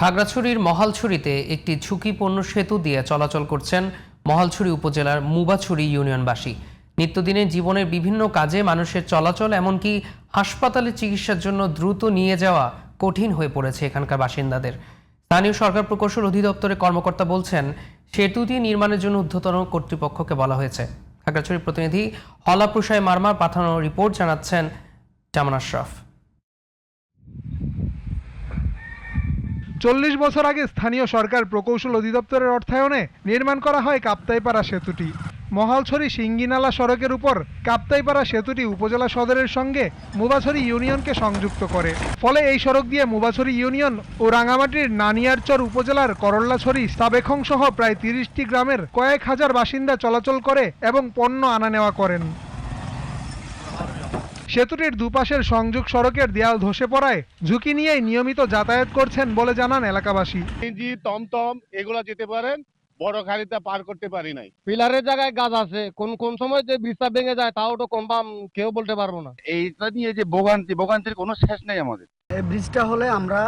খাগড়াছড়ির মহালছড়িতে একটি ঝুঁকিপূর্ণ সেতু দিয়ে চলাচল করছেন মহালছড়ি উপজেলার মুবাছড়ি ইউনিয়নবাসী। নিত্যদিনের জীবনের বিভিন্ন কাজে মানুষের চলাচল, এমনকি হাসপাতালে চিকিৎসার জন্য দ্রুত নিয়ে যাওয়া কঠিন হয়ে পড়েছে এখানকার বাসিন্দাদের। স্থানীয় সরকার প্রকৌশল অধিদপ্তরের কর্মকর্তা বলছেন, সেতুটি নির্মাণের জন্য ঊর্ধ্বতন কর্তৃপক্ষকে বলা হয়েছে। খাগড়াছড়ির প্রতিনিধি হলাপ্রসায় মারমার পাঠানো রিপোর্ট জানাচ্ছেন জামান আশরাফ। 40 বছর আগে স্থানীয় সরকার প্রকৌশল অধিদপ্তরের অর্থায়নে নির্মাণ করা হয় কাপ্তাইপাড়া সেতুটি। মহালছড়ি সিঙ্গিনালা সড়কের উপর কাপ্তাইপাড়া সেতুটি উপজেলা সদরের সঙ্গে মুবাছড়ি ইউনিয়নকে সংযুক্ত করে। ফলে এই সড়ক দিয়ে মুবাছড়ি ইউনিয়ন ও রাঙামাটির নানিয়ারচর উপজেলার করল্লাছড়ি, সাবেখং সহ প্রায় 30টি গ্রামের কয়েক হাজার বাসিন্দা চলাচল করে এবং পণ্য আনা নেওয়া করেন। সেতুটির দুপাশের সংযোগ সড়কের দেয়াল ধসে পড়ায় ঝুঁকি নিয়েই নিয়মিত যাতায়াত করছেন বলে জানান এলাকাবাসী। টমটম এগুলা যেতে পারেন, বড় গাড়িতে পার করতে পারি নাই। পিলারের জায়গায় গাছ আছে, কোন সময় যে ব্রিজটা ভেঙে যায় তাও তো কনফার্ম কেউ বলতে পারবো না। এইটা নিয়ে যে ভোগান্তির কোনো শেষ নেই আমাদের। এই ব্রিজটা হলে আমরা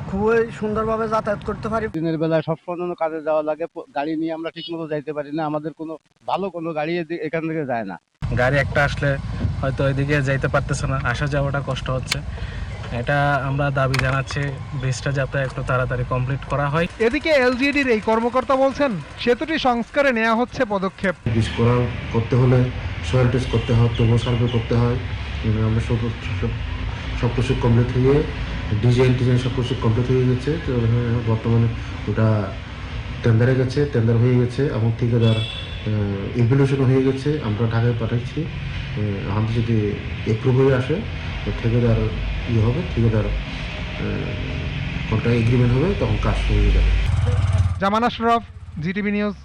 খুবই সুন্দরভাবে যাতায়াত করতে পারি। দিনের বেলায় সব সময় কাজে যাওয়া লাগে, গাড়ি নিয়ে আমরা ঠিক মতো যাইতে পারি না। আমাদের ভালো কোনো গাড়ি এখান থেকে যায় না। গাড়ি একটা আসলে হয়তো ওইদিকে যাইতে পারতেছে না, আসা যাওয়াটা কষ্ট হচ্ছে। এটা আমরা দাবি জানাচ্ছি, ব্রিজটা যাতে একটু তাড়াতাড়ি কমপ্লিট করা হয়। এদিকে এলজিডির এই কর্মকর্তা বলছেন, সেতুটি সংস্কারে নেওয়া হচ্ছে পদক্ষেপ। ব্রিজ করতে হলে সয়েল টেস্ট করতে হয়, টোপো সার্ভে করতে হয়। আমরা সব কিছু কমপ্লিট হয়ে ডিজাইন সব কিছু কমপ্লিট হয়ে গেছে। তো বর্তমানে ওটা টেন্ডারে গেছে, টেন্ডার হয়ে গেছে এবং ঠিকাদার ইভ্যালুয়েশন হয়ে গেছে। আমরা ঢাকায় পাঠাচ্ছি। আমাদের যদি এপ্রুভ হয়ে আসে ঠিকাদার হবে, ঠিকাদার কন্ট্রাক্ট এগ্রিমেন্ট হবে, তখন কাজ শুরু হয়ে যাবে। জামান আশরাফ, জিটিভি নিউজ।